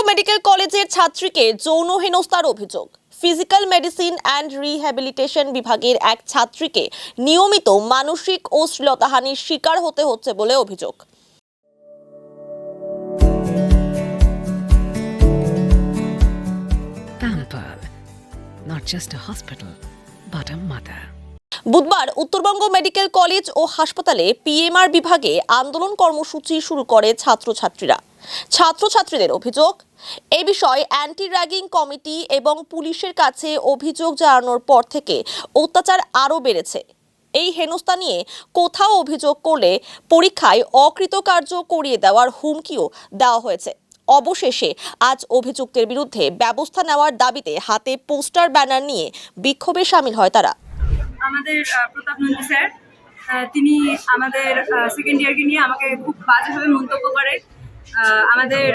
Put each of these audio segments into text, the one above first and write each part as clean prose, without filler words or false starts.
Medical কলেজের ছাত্রীকে যৌন হেনস্থার অভিযোগ। ফিজিক্যাল মেডিসিন অ্যান্ড রিহ্যাবিলিটেশন বিভাগের এক ছাত্রীকে নিয়মিত মানসিক ও শ্লীলতাহানির শিকার হতে হচ্ছে বলে অভিযোগ। Pampered, not just a hospital, but a mother. বুধবার উত্তরবঙ্গ মেডিকেল কলেজ ও হাসপাতালে পিএমআর বিভাগে আন্দোলন কর্মসূচি শুরু করে ছাত্রছাত্রীরা। ছাত্রছাত্রীদের অভিযোগ, এই বিষয়ে অ্যান্টি র্যাগিং কমিটি এবং পুলিশের কাছে অভিযোগ জানানোর পর থেকে অত্যাচার আরও বেড়েছে। এই হেনস্থা নিয়ে কোথাও অভিযোগ করলে পরীক্ষায় অকৃতকার্য করিয়ে দেওয়ার হুমকিও দেওয়া হয়েছে। অবশেষে আজ অভিযুক্তের বিরুদ্ধে ব্যবস্থা নেওয়ার দাবিতে হাতে পোস্টার ব্যানার নিয়ে বিক্ষোভে শামিল হয় তারা। আমাদের প্রতাপ নন্দী স্যার, তিনি আমাদের সেকেন্ড ইয়ারকে নিয়ে আমাকে খুব বাজেভাবে মন্তব্য করে, আমাদের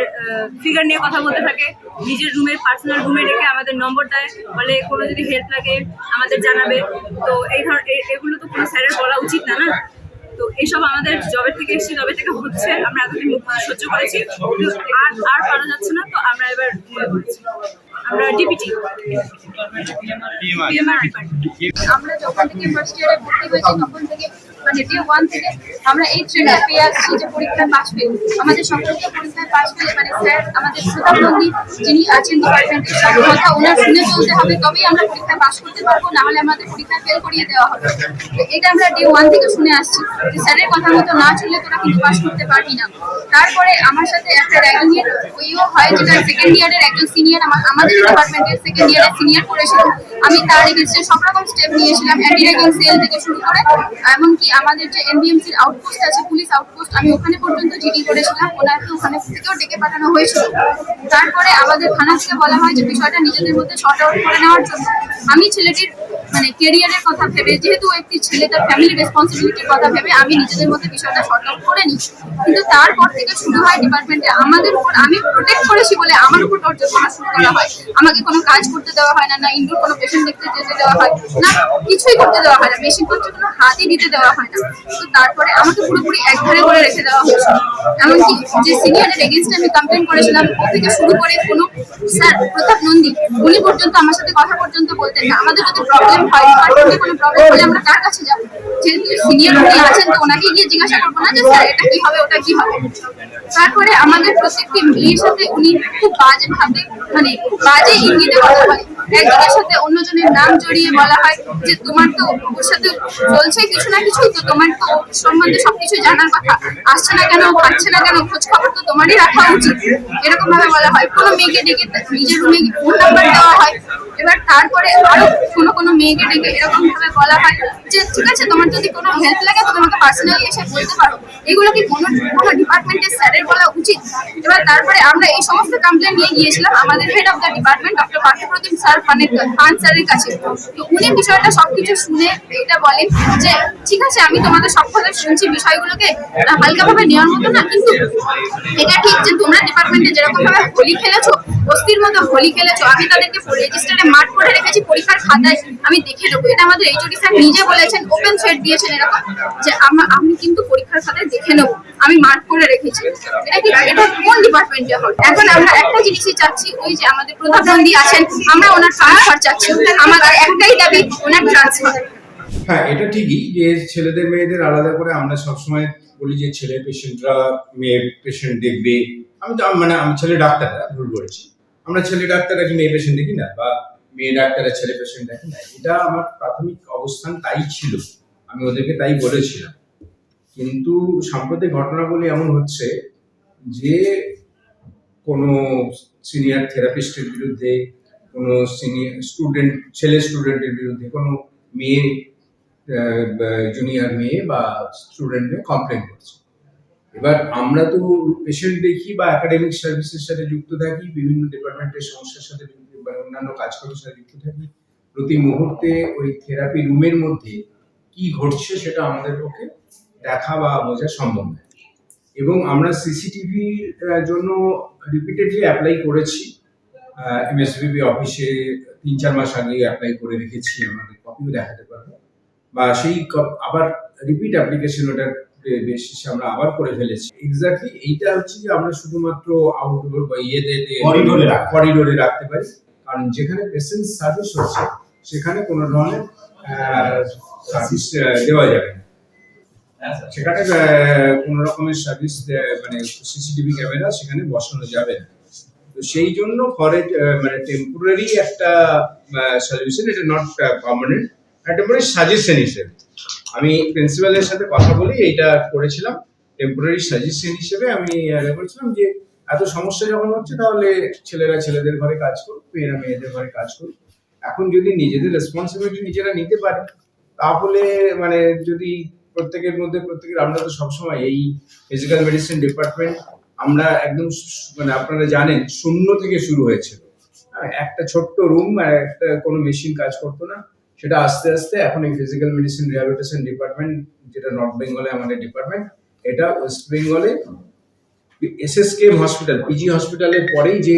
ফিগার নিয়ে কথা বলতে থাকে, নিজের রুমের পার্সোনাল রুমে রেখে আমাদের নম্বর দেয়, বলে কোনো যদি হেল্প লাগে আমাদের জানাবে। তো এগুলো তো কোনো স্যারের বলা উচিত না, তো এইসব আমাদের জবের থেকে এসেছি, জবে থেকে হচ্ছে, আমরা এতদিন সহ্য করেছি, আর পারা যাচ্ছে না। তো আমরা এবার করেছি, আমরা ডিপিটি আমরা যখন থেকে ফার্স্ট ইয়ারে ভর্তি হয়েছি তখন থেকে মানে ডে 1 থেকে আমরা এই ট্রেনিং পেয়ে আসছি যে পরীক্ষায় পাস পেয়ে আমাদের সকলকে পরীক্ষায় পাস পেলে মানে স্যার আমাদের প্রতাপ নন্দী যিনি আছেন ডিপার্টমেন্টের সব কথা ওনার শুনে চলতে হবে, তবেই আমরা পরীক্ষায় পাস করতে পারবো, না হলে আমাদের পরীক্ষায় ফেল করিয়ে দেওয়া হবে। তো এটা আমরা ডে 1 থেকে শুনে আসছি যে স্যারের কথা মতো না চললে তোরা কিন্তু পাস করতে পারবি না। তারপরে আমার সাথে একটা র্যাগিং এর ওইও হয়, যেটা সেকেন্ড ইয়ারের একজন সিনিয়র আমাদের ডিপার্টমেন্টের সেকেন্ড ইয়ারের সিনিয়র করেছিল। আমি তার এগেইনস্টে সব রকম স্টেপ নিয়েছিলাম, অ্যান্টি র্যাগিং সেল থেকে শুরু করে এমনকি আমাদের যে এনবিএমসির আউটপোস্ট আছে, পুলিশ আউটপোস্ট, আমি ওখানে পর্যন্ত জিডি করেছিলাম, ওনাকে ওখানে থেকেও ডেকে পাঠানো হয়েছিল। তারপরে আমাদের থানা থেকে বলা হয় যে বিষয়টা নিজেদের মধ্যে শর্ট আউট করে নেওয়ার জন্য। আমি ছেলেটির মানে কেরিয়ারের কথা ভেবে, যেহেতু একটি ছেলে তার ফ্যামিলি রেসপন্সিবিলিটির কথা ভেবে আমি নিজেদের মধ্যে বিষয়টা শর্ট আউট করে নিই। কিন্তু তারপর থেকে শুরু হয় ডিপার্টমেন্টে আমাদের উপর, আমি প্রোটেক্ট করেছি বলে আমার উপর টর্চার করা শুরু করা হয়। আমাকে কোনো কাজ করতে দেওয়া হয় না, না ইনডোর কোনো পেশেন্ট দেখতে যেতে দেওয়া হয় না, কিছুই করতে দেওয়া হয় না, মেশিন পর্যন্ত কোনো হাতই দিতে দেওয়া হয় না। তো তারপরে আমাকে পুরোপুরি একধারে করে রেখে দেওয়া হয়েছিল। এমনকি যে সিনিয়রের এগেইনস্টে আমি কমপ্লেন করেছিলাম, ও থেকে শুরু করে কোনো স্যার প্রতাপ নন্দী উনি পর্যন্ত আমার সাথে কথা পর্যন্ত বলতেন না। আমাদের যদি প্রবলেম হয়, ডিপার্টমেন্টে কোনো প্রবলেম হলে আমরা কার কাছে যাবো? যেহেতু সিনিয়র উনি আছেন, তো ওনাকে গিয়ে জিজ্ঞাসা করবো না যে স্যার এটা কি হবে, ওটা কি হবে। তারপরে আমাদের প্রত্যেকটি মেয়ের সাথে উনি খুব বাজে ভাবে মানে খুব বাজে ইঙ্গিতে কথা বলে, একজনের সাথে অন্যজনের নাম জড়িয়ে বলা হয় যে তোমার তো ওর সাথে চলছে কিছু না কিছু, তো তোমার তো ওর সম্বন্ধে সবকিছু জানার কথা, আসছে না কেন, খাচ্ছে না কেন, খোঁজ খবর তো তোমারই রাখা উচিত, এরকম ভাবে বলা হয়। কোনো মেয়েকে ডেকে নিজের রুমে ফোন নাম্বার দেওয়া হয়। এবার তারপরে আরো কোনো মেয়েকে ডেকে এরকম ভাবে বলা হয় যে ঠিক আছে তোমার যদি কোনো হেল্প লাগে তো তোমাকে পার্সোনালি এসে বলতে পারো। এগুলো কি কোনো ডিপার্টমেন্টের স্যারের বলা উচিত? এবার তারপরে আমরা এই সমস্ত কমপ্লেন নিয়ে গিয়েছিলাম আমাদের head of the department doctor Parthapratim sir Khan স্যারের কাছে। তো উনি বিষয়টা সবকিছু শুনে এটা বলেন যে ঠিক আছে আমি তোমাদের সব কথা শুনছি, বিষয়গুলোকে হালকাভাবে নেওয়ার মতো না, কিন্তু এটা ঠিক যে তোমরা ডিপার্টমেন্টে যেরকম ভাবে হোলি খেলেছো, বস্তির মতো হোলি খেলেছো, আমি তাদেরকে রেজিস্টারে মার্ক করে রেখেছি, পরীক্ষার খাতায় আমি দেখে নেবো। এটা আমাদের এইচওডি স্যার নিজে বলেছেন, ওপেন থ্রেড দিয়েছেন এরকম যে আমি কিন্তু পরীক্ষার খাতায় দেখে নেবো, আমি মার্ক করে রেখেছি। এটা কোন ডিপার্টমেন্টে হয়? এখন আমরা একটা জিনিসই চাচ্ছি, ওই যে আমাদের প্রধান নন্দী আছেন, আমরা ওনার ট্রান্সফার চাচ্ছি, আমাদের একটাই দাবি ওনার ট্রান্সফার। হ্যাঁ, এটা ঠিকই যে ছেলেদের মেয়েদের আলাদা করে আমরা সবসময় বলি যে ছেলে পেশেন্টরা মেয়ে পেশেন্ট দেখবে। আমি ছেলে ডাক্তাররা ভুল করেছি, আমরা ছেলে ডাক্তাররা কি মেয়ে পেশেন্ট দেখি না, বা মেয়ে ডাক্তাররা ছেলে পেশেন্ট দেখি না। এটা আমার প্রাথমিক অবস্থান তাই ছিল, আমি ওদেরকে তাই বলেছিলাম। কিন্তু সাম্প্রতিক ঘটনাগুলি এমন হচ্ছে যে কোনো সিনিয়র থেরাপিস্টের বিরুদ্ধে, কোনো সিনিয়র স্টুডেন্ট ছেলে স্টুডেন্টের বিরুদ্ধে, কোনো মেয়ে জুনিয়র মেয়ে বা স্টুডেন্টে কমপ্লেন করছে। এবার আমরা তো পেশেন্ট দেখি বা একাডেমিক সার্ভিসের সাথে যুক্ত থাকি, বিভিন্ন ডিপার্টমেন্টের সমস্যার সাথে বা অন্যান্য কাজকর্মের সাথে যুক্ত থাকি। প্রতি মুহূর্তে ওই থেরাপি রুমের মধ্যে কি ঘটছে সেটা আমাদের পক্ষে দেখা বা বোঝা সম্ভব নয়। এবং আমরা সিসিটিভির জন্য রিপিটেডলি অ্যাপ্লাই করেছি, এমএসভিবি অফিসে 3-4 মাস আগে অ্যাপ্লাই করে রেখেছি, আমাদের কপিও দেখাতে পারবো, বা সেই আবার রিপিট অ্যাপ্লিকেশন ওটার বেসিসে আমরা আবার করে ফেলেছি। এক্স্যাক্টলি এইটা হচ্ছে যে আমরা শুধুমাত্র আউটডোর বা করিডোরে রাখতে পারি, কারণ যেখানে পেশেন্ট সার্ভিস হচ্ছে সেখানে কোনো ধরনের সার্ভিস দেওয়া যাবে না। সেখানে কোনো রকমের সার্ভিস মানে সিসিটিভি ক্যামেরা সেখানে বসানো যাবে না। তো সেই জন্য ফর মানে টেম্পোরারি একটা সলিউশন, এটা নট পার্মানেন্ট, টেম্পোরারি সাজেশন হিসেবে আমি প্রিন্সিপালের সাথে কথা বলি এইটা করেছিলাম। টেম্পোরারি সাজেশন হিসেবে আমি বলছিলাম যে এত সমস্যা যখন হচ্ছে তাহলে ছেলেরা ছেলেদের ঘরে কাজ করুক, মেয়েরা মেয়েদের ঘরে কাজ করুক। এখন যদি নিজেদের রেসপন্সিবিলিটি নিজেরা নিতে পারে তাহলে মানে যদি প্রত্যেকের আমরা তো সবসময় এই ফিজিক্যাল মেডিসিন ডিপার্টমেন্ট আমরা একদম মানে আপনারা জানেন শূন্য থেকে শুরু হয়েছিল। একটা ছোট্ট রুম আর একটা কোনো মেশিন কাজ করতো না, সেটা আস্তে আস্তে এখন এই ফিজিক্যাল মেডিসিন রিহ্যাবিলিটেশন ডিপার্টমেন্ট, যেটা নর্থ বেঙ্গলে আমাদের ডিপার্টমেন্ট, এটা ওয়েস্ট বেঙ্গলে এসএসকেএম হসপিটাল, পিজি হসপিটালের পরেই যে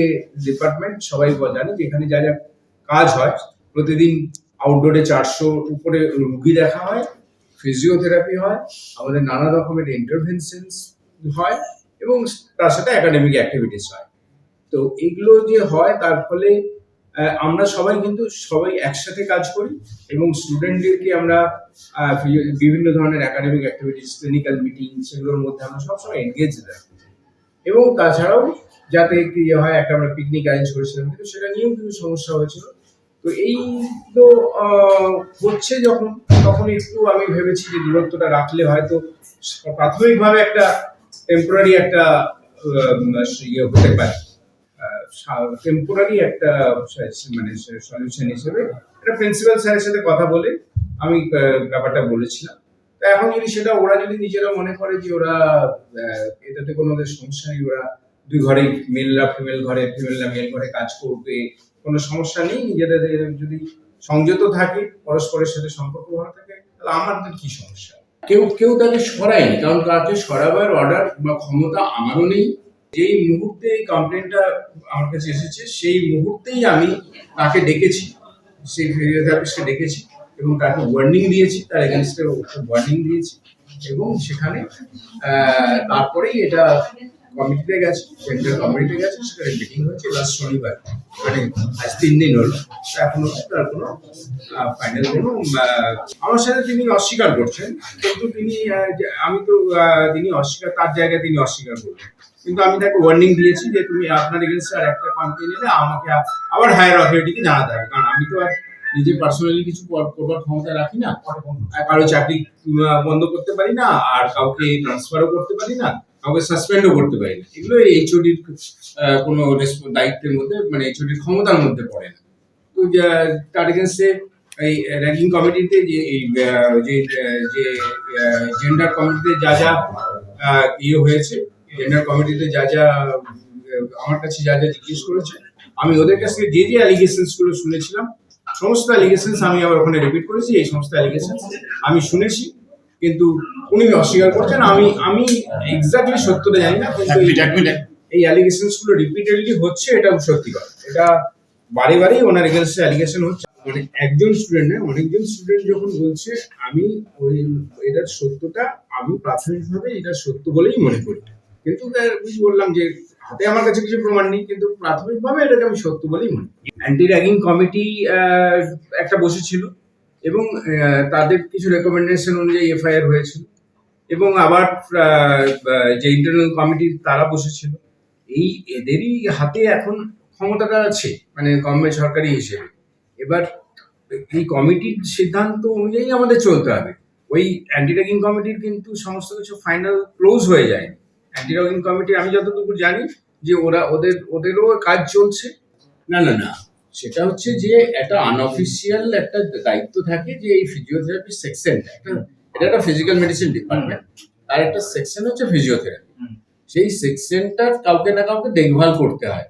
ডিপার্টমেন্ট সবাই জানে যে এখানে যা যা কাজ হয়। প্রতিদিন আউটডোরে 400 উপরে রুগী দেখা হয়, ফিজিওথেরাপি হয়, আমাদের নানা রকমের ইন্টারভেনশনস হয় এবং তার সাথে একাডেমিক অ্যাক্টিভিটিস হয়। তো এগুলো যে হয় তার ফলে আমরা সবাই একসাথে কাজ করি এবং স্টুডেন্টদেরকে আমরা বিভিন্ন ধরনের একাডেমিক অ্যাক্টিভিটিস, ক্লিনিক্যাল মিটিং, সেগুলোর মধ্যে আমরা সবসময় এনগেজ রাখি। এবং তাছাড়াও যাতে কি হয়, একটা আমরা পিকনিক অ্যারেঞ্জ করেছিলাম কিন্তু সেটা নিয়েও কিছু সমস্যা হয়েছিল। তো এই তো হচ্ছে যখন, তখন একটু আমি ভেবেছি যে দূরত্বটা রাখলে হয়তো প্রাথমিকভাবে একটা টেম্পোরারি একটা ইয়ে হতে পারে, টেম্পোরারি একটা মানে সলিউশন হিসেবে। এটা প্রিন্সিপাল স্যারের সাথে কথা বলে আমি ব্যাপারটা বলেছিলাম। তো এখন যদি সেটা ওরা যদি নিজেরা মনে করে যে ওরা এটাতে কোনো ওদের সমস্যা নেই, ওরা দুই ঘরেই মেলরা ফিমেল ঘরে, ফিমেলরা মেল ঘরে কাজ করবে, কোনো সমস্যা নেই, নিজেদের যদি সংযত থাকে, পরস্পরের সাথে সম্পর্ক ভালো থাকে, তাহলে আমাদের কি সমস্যা? কেউ তাকে সরায়নি, কারণ তাকে সরাবার অর্ডার বা ক্ষমতা আমারও নেই। যেই মুহূর্তে এই কমপ্লেনটা আমার কাছে এসেছে সেই মুহূর্তেই আমি তাকে ডেকেছি, সেই ফিজিওথেরাপিস্টকে ডেকেছি এবং তাকে ওয়ার্নিং দিয়েছি, তার এগেনস্টে ওয়ার্নিং দিয়েছি এবং সেখানে তারপরেই এটা কমিটিতে গেছে, সেন্ট্রাল কমিটিতে গেছে, সেখানে মিটিং হয়েছে লাস্ট শনিবার, মানে আজ 3 দিন হলো। এখনো তার কোনো ফাইনাল কোনো আমার সাথে তিনি অস্বীকার করছেন, কিন্তু তিনি অস্বীকার, তার জায়গায় তিনি অস্বীকার করবেন। কিন্তু আমি তাকে ওয়ার্নিং দিয়েছি যে তুমি আপনার এগেনস্টে আর একটা কমপ্লেন এলে আমাকে আবার হায়ার অথরিটিকে জানাতে হবে, কারণ আমি তো আর নিজে পার্সোনালি কিছু করবার ক্ষমতা রাখি না, কারো চাকরি বন্ধ করতে পারি না, আর কাউকে ট্রান্সফারও করতে পারি না, কাউকে সাসপেন্ডও করতে পারি না। এগুলো এইচওডির কোনো দায়িত্বের মধ্যে, মানে এইচওডির ক্ষমতার মধ্যে পড়ে না। তো তার এগেনস্টে এই র্যাগিং কমিটিতে যে জেন্ডার কমিটিতে যা ইয়ে হয়েছে, জেন্ডার কমিটিতে যা আমার কাছে যা জিজ্ঞেস করেছে, আমি ওদের কাছ থেকে যে অ্যালিগেশনস গুলো শুনেছিলাম সমস্ত অ্যালিগেশনস আমি আবার ওখানে রিপিট করেছি। এই সমস্ত অ্যালিগেশনস আমি শুনেছি, কিন্তু উনি অস্বীকার করছেন। আমি এক্স্যাক্টলি সত্যটা জানি না, কিন্তু এই অ্যালিগেশনস গুলো রিপিটেডলি হচ্ছে, এটাও সত্যি কথা। এটা বারেই ওনার এগেইনস্টে অ্যালিগেশন হচ্ছে। মানে একজন স্টুডেন্ট না, অনেকজন স্টুডেন্ট যখন বলছে আমি এটার সত্যটা আমি প্রাথমিকভাবে এটা সত্য বলেই মনে করি, কিন্তু বললাম যে হাতে আমার কাছে কিছু প্রমাণ নেই, কিন্তু প্রাথমিকভাবে এটাকে আমি সত্য বলেই মনে করি। অ্যান্টি র্যাগিং কমিটি একটা বসেছিল এবং তাদের কিছু রেকমেন্ডেশন অনুযায়ী এফআইআর হয়েছিল, এবং আবার যে ইন্টারনাল কমিটি তারা বসেছিল। এদেরই হাতে এখন ক্ষমতাটা আছে, মানে গভর্নমেন্ট সরকারি হিসেবে। এবার এই কমিটির সিদ্ধান্ত অনুযায়ী আমাদের চলতে হবে। ওই অ্যান্টি র্যাগিং কমিটির কিন্তু সমস্ত কিছু ফাইনাল ক্লোজ হয়ে যায়। অ্যান্টি র্যাগিং কমিটি আমি যতটুকু জানি যে ওদেরও কাজ চলছে। না, সেটা হচ্ছে যে একটা আনঅফিসিয়াল একটা দায়িত্ব থাকে যে এই ফিজিওথেরাপি সেকশনটা, এটা একটা ফিজিক্যাল মেডিসিন ডিপার্টমেন্ট, আর একটা সেকশন হচ্ছে ফিজিওথেরাপি। সেই সেকশনটার কাউকে না কাউকে দেখভাল করতে হয়।